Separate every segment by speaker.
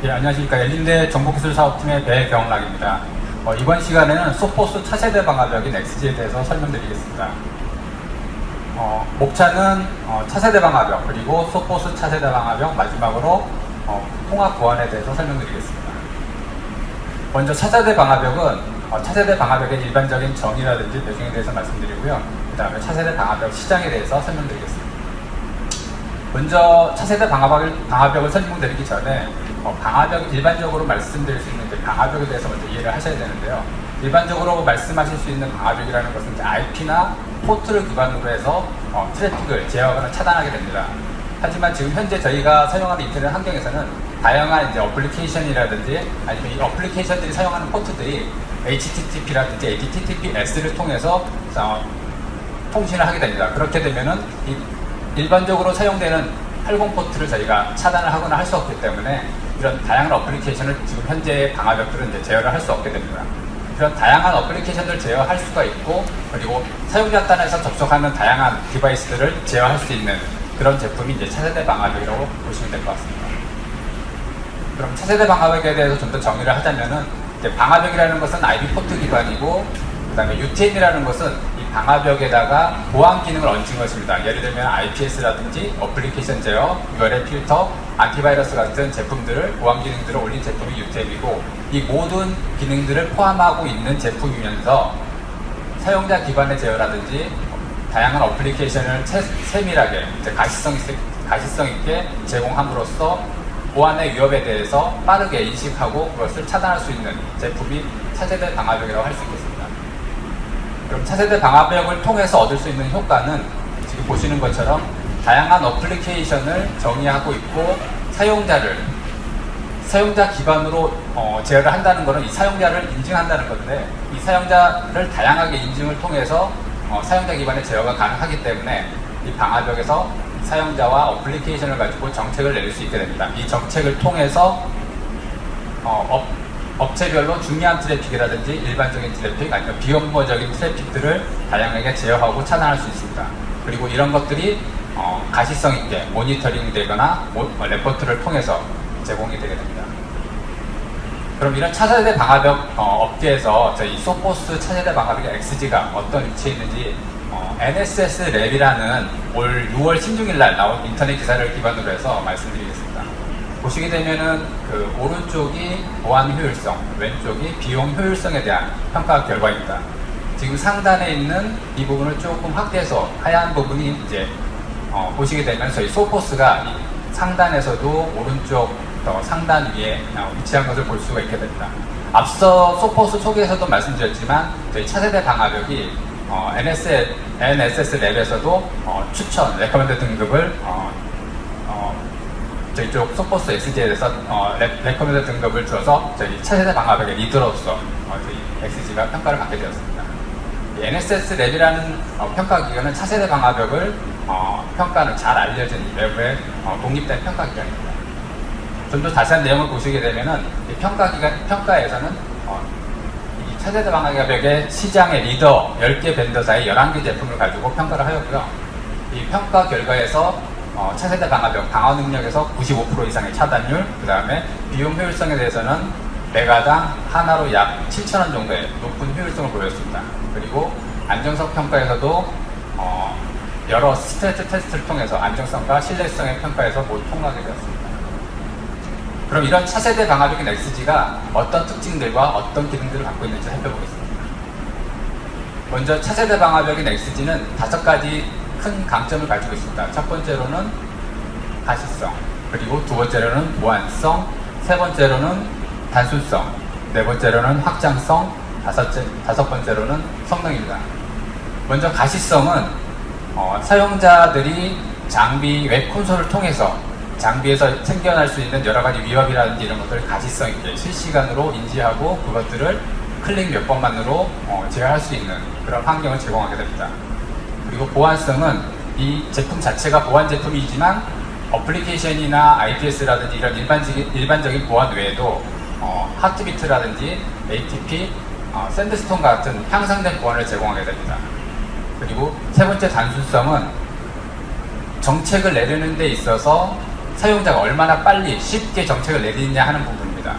Speaker 1: 예, 안녕하십니까. 엘린대 정보기술사업팀의 배경락입니다. 이번 시간에는 소포스 차세대 방화벽인 XG에 대해서 설명드리겠습니다. 목차는 차세대 방화벽 그리고 소포스 차세대 방화벽 마지막으로 통합 보안에 대해서 설명드리겠습니다. 먼저 차세대 방화벽은 차세대 방화벽의 일반적인 정의라든지 배경에 대해서 말씀드리고요. 그 다음에 차세대 방화벽 시장에 대해서 설명드리겠습니다. 먼저 차세대 방화벽을 설명드리기 전에 방화벽 일반적으로 말씀드릴 수 있는 방화벽에 대해서 먼저 이해를 하셔야 되는데요. 일반적으로 말씀하실 수 있는 방화벽이라는 것은 IP나 포트를 기반으로 해서 트래픽을 제어하거나 차단하게 됩니다. 하지만 지금 현재 저희가 사용하는 인터넷 환경에서는 다양한 어플리케이션이라든지 아니면 이 어플리케이션들이 사용하는 포트들이 HTTP라든지 HTTPS를 통해서 통신을 하게 됩니다. 그렇게 되면은 일반적으로 사용되는 80 포트를 저희가 차단을 하거나 할 수 없기 때문에 이런 다양한 어플리케이션을 지금 현재 방화벽들은 제어를 할 수 없게 됩니다. 이런 다양한 어플리케이션들을 제어할 수가 있고, 그리고 사용자 단에서 접속하는 다양한 디바이스들을 제어할 수 있는 그런 제품이 차세대 방화벽이라고 보시면 될 것 같습니다. 그럼 차세대 방화벽에 대해서 좀 더 정의를 하자면은 방화벽이라는 것은 IP 포트 기반이고, 그 다음에 UTM이라는 것은 이 방화벽에다가 보안 기능을 얹은 것입니다. 예를 들면 IPS라든지 어플리케이션 제어, URL 필터, 안티바이러스 같은 제품들을, 보안 기능들을 올린 제품이 UTM이고, 이 모든 기능들을 포함하고 있는 제품이면서 사용자 기반의 제어라든지 다양한 어플리케이션을 세밀하게 가시성 있게 제공함으로써 보안의 위협에 대해서 빠르게 인식하고 그것을 차단할 수 있는 제품이 차세대 방화벽이라고 할 수 있겠습니다. 그럼 차세대 방화벽을 통해서 얻을 수 있는 효과는 지금 보시는 것처럼 다양한 어플리케이션을 정의하고 있고, 사용자 기반으로 제어를 한다는 것은 이 사용자를 인증한다는 건데, 이 사용자를 다양하게 인증을 통해서 사용자 기반의 제어가 가능하기 때문에 이 방화벽에서 사용자와 어플리케이션을 가지고 정책을 내릴 수 있게 됩니다. 이 정책을 통해서 업체별로 중요한 트래픽이라든지 일반적인 트래픽, 아니면 비업무적인 트래픽들을 다양하게 제어하고 차단할 수 있습니다. 그리고 이런 것들이 가시성 있게 모니터링 되거나 레포트를 통해서 제공이 되게 됩니다. 그럼 이런 차세대 방화벽 업계에서 저희 소포스 차세대 방화벽의 XG가 어떤 위치에 있는지 NSS 랩이라는 올 6월 16일 날 나온 인터넷 기사를 기반으로 해서 말씀드리겠습니다. 보시게 되면은 그 오른쪽이 보안 효율성, 왼쪽이 비용 효율성에 대한 평가 결과입니다. 지금 상단에 있는 이 부분을 조금 확대해서 하얀 부분이 보시게 되면 저희 소포스가 상단에서도 오른쪽 상단 위에 위치한 것을 볼 수가 있게 됩니다. 앞서 소포스 소개에서도 말씀드렸지만 저희 차세대 방화벽이 NSS 랩에서도 추천, 레커멘드 등급을 저희 쪽 소포스 XG에서 레커멘드 등급을 주어서 저희 차세대 방화벽의 리더로서 저희 XG가 평가를 받게 되었습니다. NSS 랩이라는 평가 기관은 차세대 방화벽을 평가는 잘 알려진 외부의 독립된 평가 기관입니다. 좀 더 자세한 내용을 보시게 되면은 이 평가에서는 이 차세대 방화벽의 시장의 리더 10개 벤더사의 11개 제품을 가지고 평가를 하였고요. 이 평가 결과에서 차세대 방화벽 방화 능력에서 95% 이상의 차단율, 그 다음에 비용 효율성에 대해서는 메가당 하나로 약 7,000원 정도의 높은 효율성을 보였습니다. 그리고 안정성 평가에서도 여러 스트레스 테스트를 통해서 안정성과 신뢰성의 평가에서 모두 통과하게 되었습니다. 그럼 이런 차세대 방화벽인 XG가 어떤 특징들과 어떤 기능들을 갖고 있는지 살펴보겠습니다. 먼저 차세대 방화벽인 XG는 5가지 큰 강점을 가지고 있습니다. 첫 번째로는 가시성, 그리고 두 번째로는 보안성, 세 번째로는 단순성, 네 번째로는 확장성, 다섯 번째로는 성능입니다. 먼저 가시성은 사용자들이 장비 웹 콘솔을 통해서 장비에서 생겨날 수 있는 여러 가지 위협이라든지 이런 것들을 가시성 있게 실시간으로 인지하고 그것들을 클릭 몇 번만으로 제어할 수 있는 그런 환경을 제공하게 됩니다. 그리고 보안성은 이 제품 자체가 보안 제품이지만 어플리케이션이나 IPS라든지 이런 일반적인 보안 외에도 하트비트라든지 ATP, 샌드스톤 같은 향상된 보안을 제공하게 됩니다. 그리고 세 번째 단순성은 정책을 내리는 데 있어서 사용자가 얼마나 빨리 쉽게 정책을 내리느냐 하는 부분입니다.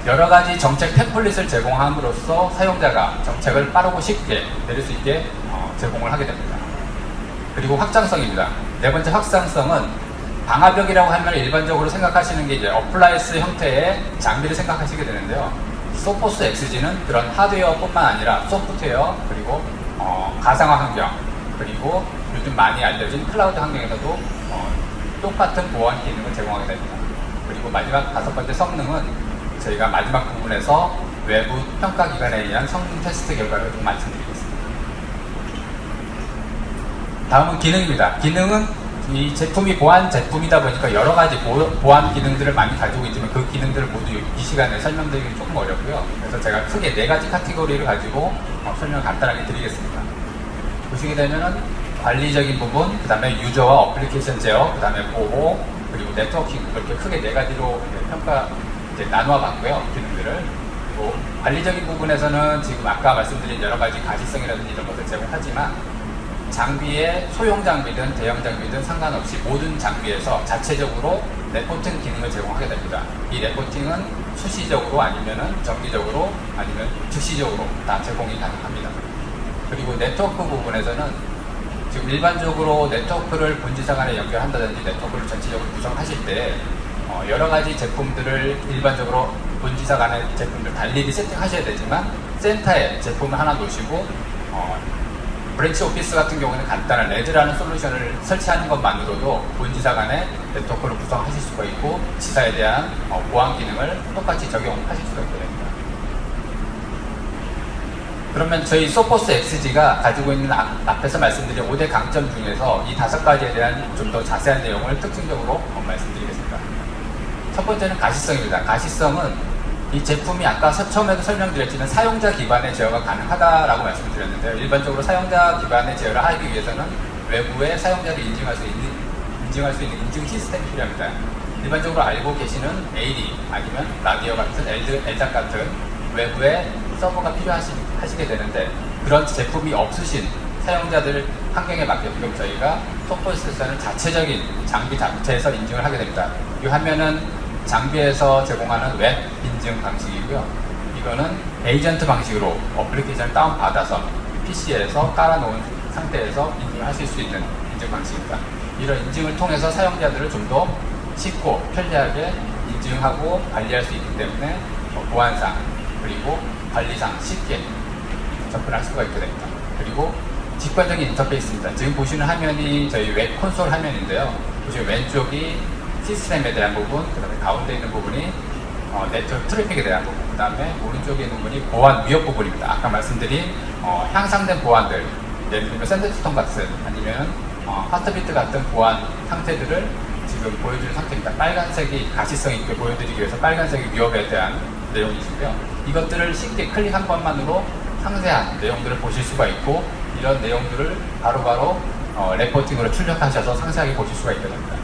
Speaker 1: 여러 가지 정책 템플릿을 제공함으로써 사용자가 정책을 빠르고 쉽게 내릴 수 있게 제공을 하게 됩니다. 그리고 확장성입니다. 네 번째 확장성은 방화벽이라고 하면 일반적으로 생각하시는 게 이제 어플라이언스 형태의 장비를 생각하시게 되는데요. 소포스 XG는 그런 하드웨어뿐만 아니라 소프트웨어 그리고 가상화 환경 그리고 요즘 많이 알려진 클라우드 환경에서도 똑같은 보안 기능을 제공하게 됩니다. 그리고 마지막 다섯 번째 성능은 저희가 마지막 부분에서 외부 평가 기관에 의한 성능 테스트 결과를 좀 말씀드리겠습니다. 다음은 기능입니다. 기능은 이 제품이 보안 제품이다 보니까 여러 가지 보안 기능들을 많이 가지고 있지만 그 기능들을 모두 이 시간에 설명드리기 조금 어렵고요. 그래서 제가 크게 네 가지 카테고리를 가지고 설명을 간단하게 드리겠습니다. 보시게 되면은 관리적인 부분, 그 다음에 유저와 어플리케이션 제어, 그 다음에 보호, 그리고 네트워킹 이렇게 크게 네 가지로 평가 나누어 봤고요. 기능들을. 그리고 관리적인 부분에서는 지금 아까 말씀드린 여러 가지 가시성이라든지 이런 것을 제공하지만 장비의 소형 장비든 대형 장비든 상관없이 모든 장비에서 자체적으로 레포팅 기능을 제공하게 됩니다. 이 레포팅은 수시적으로 아니면은 정기적으로 아니면 즉시적으로 다 제공이 가능합니다. 그리고 네트워크 부분에서는 지금 일반적으로 네트워크를 본지사 간에 연결한다든지 네트워크를 전체적으로 구성하실 때 여러 가지 제품들을 일반적으로 본지사 간의 제품들 달리 세팅하셔야 되지만 센터에 제품을 하나 놓으시고 브랜치 오피스 같은 경우는 간단한 레드라는 솔루션을 설치하는 것만으로도 본지사 간에 네트워크를 구성하실 수가 있고 지사에 대한 보안 기능을 똑같이 적용하실 수가 있게 됩니다. 그러면 저희 소포스 XG가 가지고 있는 앞에서 말씀드린 5대 강점 중에서 이 5가지에 대한 좀 더 자세한 내용을 특징적으로 말씀드리겠습니다. 첫 번째는 가시성입니다. 가시성은 이 제품이 아까 처음에도 설명드렸지만 사용자 기반의 제어가 가능하다라고 말씀드렸는데요. 일반적으로 사용자 기반의 제어를 하기 위해서는 외부의 사용자를 인증할 수 있는 인증 시스템이 필요합니다. 일반적으로 알고 계시는 AD 아니면 라디오 같은 LDAC 같은 외부의 서버가 필요하시게 되는데 그런 제품이 없으신 사용자들 환경에 맞게끔 저희가 소포스에서는 자체적인 장비 자체에서 인증을 하게 됩니다. 이 화면은 장비에서 제공하는 웹 인증 방식이고요. 이거는 에이전트 방식으로 어플리케이션을 다운받아서 PC에서 깔아놓은 상태에서 인증을 하실 수 있는 인증 방식입니다. 이런 인증을 통해서 사용자들을 좀 더 쉽고 편리하게 인증하고 관리할 수 있기 때문에 보안상 그리고 관리상 쉽게 접근할 수가 있게 됩니다. 그리고 직관적인 인터페이스입니다. 지금 보시는 화면이 저희 웹 콘솔 화면인데요. 보시면 왼쪽이 시스템에 대한 부분, 그 다음에 가운데 있는 부분이 네트워크 트래픽에 대한 부분, 그 다음에 오른쪽에 있는 부분이 보안 위협 부분입니다. 아까 말씀드린 향상된 보안들, 예를 들면 샌드스톤 같은 아니면 하트비트 같은 보안 상태들을 지금 보여주는 상태입니다. 빨간색이 가시성 있게 보여드리기 위해서 빨간색이 위협에 대한 내용이시고요. 이것들을 쉽게 클릭 한 번만으로 상세한 내용들을 보실 수가 있고 이런 내용들을 바로바로 레포팅으로 출력하셔서 상세하게 보실 수가 있게 됩니다.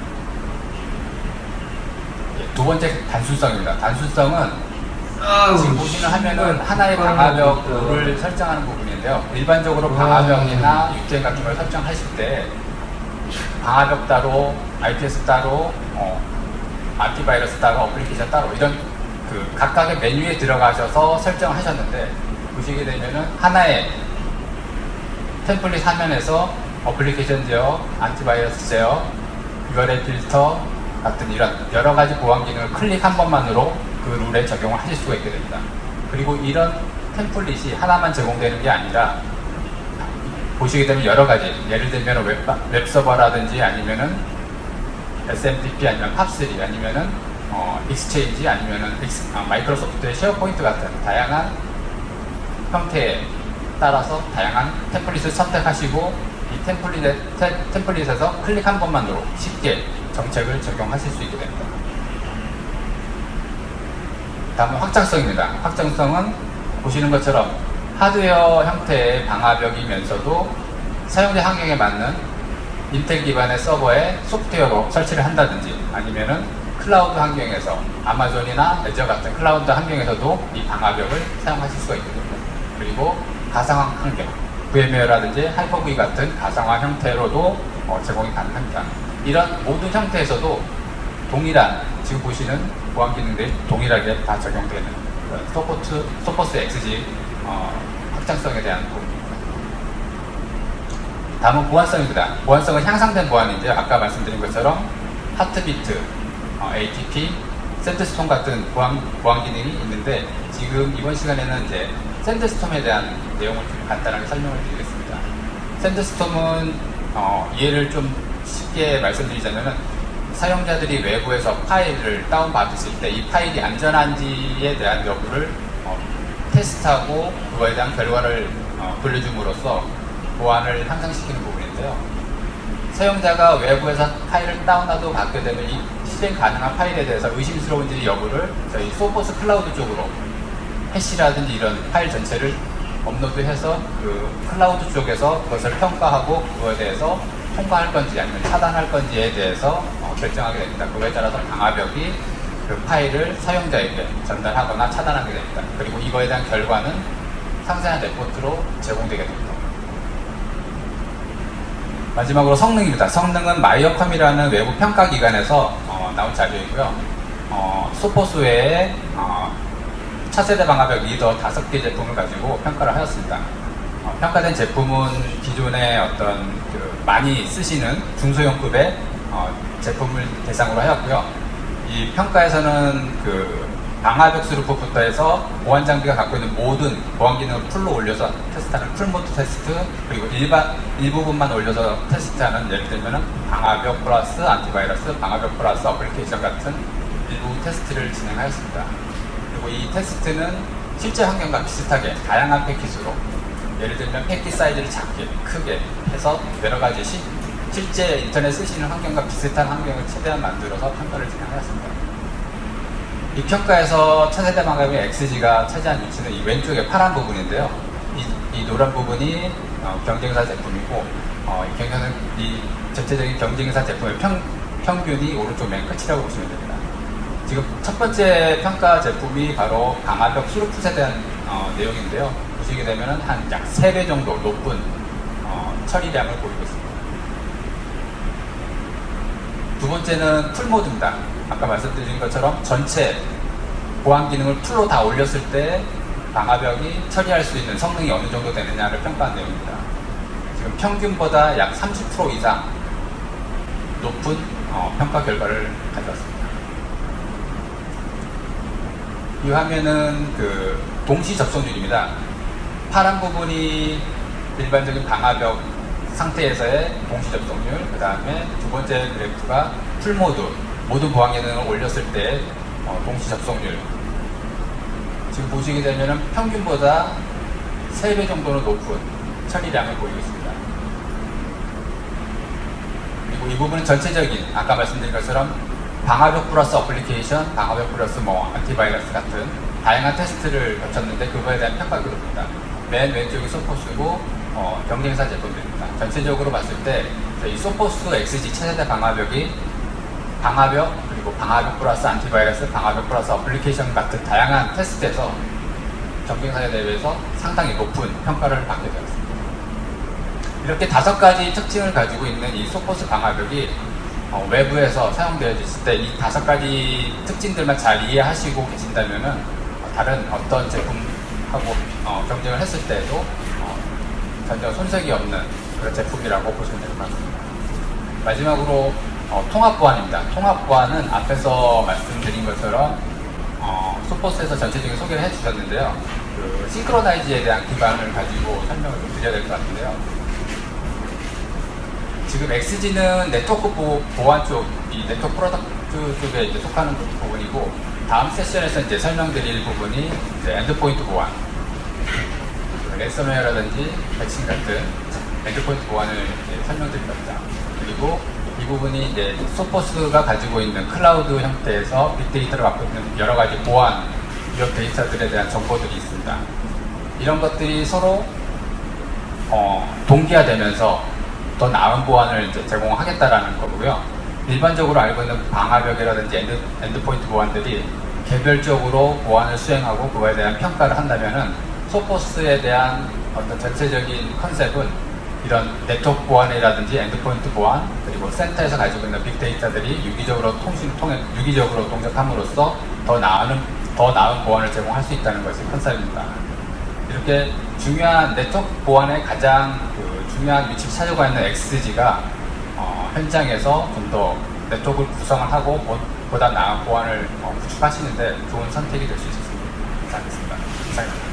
Speaker 1: 두 번째 단순성입니다. 단순성은 지금 보시는 화면은 하나의 방화벽 룰을 설정하는 부분인데요. 일반적으로 방화벽이나 UTM 같은 걸 설정하실 때 방화벽 따로, IPS 따로, 안티바이러스 따로, 어플리케이션 따로 이런 그 각각의 메뉴에 들어가셔서 설정하셨는데 보시게 되면은 하나의 템플릿 화면에서 어플리케이션 제어, 안티바이러스 제어, URL 필터 같은 이런 여러 가지 보안 기능을 클릭 한 번만으로 그 룰에 적용을 하실 수가 있게 됩니다. 그리고 이런 템플릿이 하나만 제공되는 게 아니라 보시게 되면 여러 가지 예를 들면 웹서버라든지 아니면은 SMTP 아니면 팝3 아니면은 익스체인지 아니면은 마이크로소프트의 쉐어포인트 같은 다양한 형태에 따라서 다양한 템플릿을 선택하시고 이 템플릿에서 클릭 한 번만으로 쉽게 정책을 적용하실 수 있게 됩니다. 다음은 확장성입니다. 확장성은 보시는 것처럼 하드웨어 형태의 방화벽이면서도 사용자 환경에 맞는 인텔 기반의 서버에 소프트웨어로 설치를 한다든지 아니면은 클라우드 환경에서 아마존이나 애저 같은 클라우드 환경에서도 이 방화벽을 사용하실 수가 있게 됩니다. 그리고 가상화 환경, VMware라든지 하이퍼V 같은 가상화 형태로도 제공이 가능합니다. 이런 모든 형태에서도 동일한, 지금 보시는 보안 기능들이 동일하게 다 적용되는 소포스 XG 확장성에 대한 부분입니다. 다음은 보안성입니다. 보안성은 향상된 보안인데요. 아까 말씀드린 것처럼 하트비트, ATP, 샌드스톰 같은 보안 기능이 있는데, 지금 이번 시간에는 이제 샌드스톰에 대한 내용을 좀 간단하게 설명을 드리겠습니다. 샌드스톰은 이해를 좀 쉽게 말씀드리자면은, 사용자들이 외부에서 파일을 다운받으실 때 이 파일이 안전한지에 대한 여부를 테스트하고 그거에 대한 결과를 돌려줌으로써 보안을 향상시키는 부분인데요. 사용자가 외부에서 파일을 다운로드 받게 되면 이 실행 가능한 파일에 대해서 의심스러운지 여부를 저희 소포스 클라우드 쪽으로 해시라든지 이런 파일 전체를 업로드해서 그 클라우드 쪽에서 그것을 평가하고 그거에 대해서 통과할 건지 아니면 차단할 건지에 대해서 결정하게 됩니다. 그거에 따라서 방화벽이 그 파일을 사용자에게 전달하거나 차단하게 됩니다. 그리고 이거에 대한 결과는 상세한 레포트로 제공되게 됩니다. 마지막으로 성능입니다. 성능은 마이어컴이라는 외부 평가기관에서 나온 자료이고요. 소포스 외에 차세대 방화벽 리더 5개 제품을 가지고 평가를 하였습니다. 평가된 제품은 기존에 어떤 많이 쓰시는 중소형급의 제품을 대상으로 하였고요. 이 평가에서는 그 방화벽 스루프부터 해서 보안 장비가 갖고 있는 모든 보안 기능을 풀로 올려서 테스트하는 풀모드 테스트, 그리고 일부분만 올려서 테스트하는, 예를 들면 방화벽 플러스 안티바이러스, 방화벽 플러스 어플리케이션 같은 일부 테스트를 진행하였습니다. 그리고 이 테스트는 실제 환경과 비슷하게 다양한 패킷으로, 예를 들면 패킷 사이즈를 작게, 크게 해서 여러 가지 실제 인터넷 쓰시는 환경과 비슷한 환경을 최대한 만들어서 평가를 진행하였습니다. 이 평가에서 차세대 방화벽의 XG가 차지한 위치는 이 왼쪽에 파란 부분인데요. 이 노란 부분이 경쟁사 제품이고, 이 전체적인 경쟁사 제품의 평균이 오른쪽 맨 끝이라고 보시면 됩니다. 지금 첫 번째 평가 제품이 바로 방화벽 스루풋에 대한 내용인데요. 보시게 되면 한 약 3배 정도 높은 처리량을 보이고 있습니다. 두 번째는 풀모드입니다. 아까 말씀드린 것처럼 전체 보안 기능을 풀로 다 올렸을 때 방화벽이 처리할 수 있는 성능이 어느 정도 되느냐를 평가한 내용입니다. 지금 평균보다 약 30% 이상 높은 평가 결과를 가져왔습니다. 이 화면은 그 동시 접속률입니다. 파란 부분이 일반적인 방화벽 상태에서의 동시 접속률, 그 다음에 두 번째 그래프가 풀모드, 모든 보안 기능을 올렸을 때 동시 접속률. 지금 보시게 되면 평균보다 3배 정도는 높은 처리량을 보이고 있습니다. 그리고 이 부분은 전체적인, 아까 말씀드린 것처럼 방화벽 플러스 어플리케이션, 방화벽 플러스 안티바이러스 같은 다양한 테스트를 거쳤는데 그거에 대한 평가 그룹입니다. 맨 왼쪽이 소포스고 경쟁사 제품들입니다. 전체적으로 봤을 때 이 소포스 XG 차세대 방화벽이 방화벽, 그리고 방화벽 플러스 안티바이러스, 방화벽 플러스 어플리케이션 같은 다양한 테스트에서 경쟁사에 대비해서 상당히 높은 평가를 받게 되었습니다. 이렇게 5가지 특징을 가지고 있는 이 소포스 방화벽이 외부에서 사용되어졌을 때 이 5가지 특징들만 잘 이해하시고 계신다면은 다른 어떤 제품하고 경쟁을 했을 때도 전혀 손색이 없는 그런 제품이라고 보시면 될 것 같습니다. 마지막으로 통합 보안입니다. 통합 보안은 앞에서 말씀드린 것처럼 소포스에서 전체적인 소개를 해주셨는데요. 그 싱크로나이즈에 대한 기반을 가지고 설명을 좀 드려야 될 것 같은데요. 지금 XG는 네트워크 보안 쪽, 이 네트워크 프로덕트 쪽에 이제 속하는 부분이고, 다음 세션에서 이제 설명드릴 부분이 이제 엔드포인트 보안, 랜섬웨어라든지 백신 같은 엔드포인트 보안을 설명드릴 겁니다. 그리고 이 부분이 이제 소포스가 가지고 있는 클라우드 형태에서 빅데이터를 갖고 있는 여러 가지 보안 위협 데이터들에 대한 정보들이 있습니다. 이런 것들이 서로 동기화되면서 더 나은 보안을 이제 제공하겠다라는 거고요. 일반적으로 알고 있는 방화벽이라든지 엔드포인트 보안들이 개별적으로 보안을 수행하고 그거에 대한 평가를 한다면은 소포스에 대한 어떤 전체적인 컨셉은 이런 네트워크 보안이라든지 엔드포인트 보안, 그리고 센터에서 가지고 있는 빅데이터들이 유기적으로 동작함으로써 더 나은 보안을 제공할 수 있다는 것이 컨셉입니다. 이렇게 중요한 네트워크 보안의 가장 중요한 위치를 차지하고 있는 XG가 현장에서 좀 더 네트워크를 구성을 하고 보다 나은 보안을 구축하시는데 좋은 선택이 될 수 있었습니다. 감사하겠습니다. 감사합니다.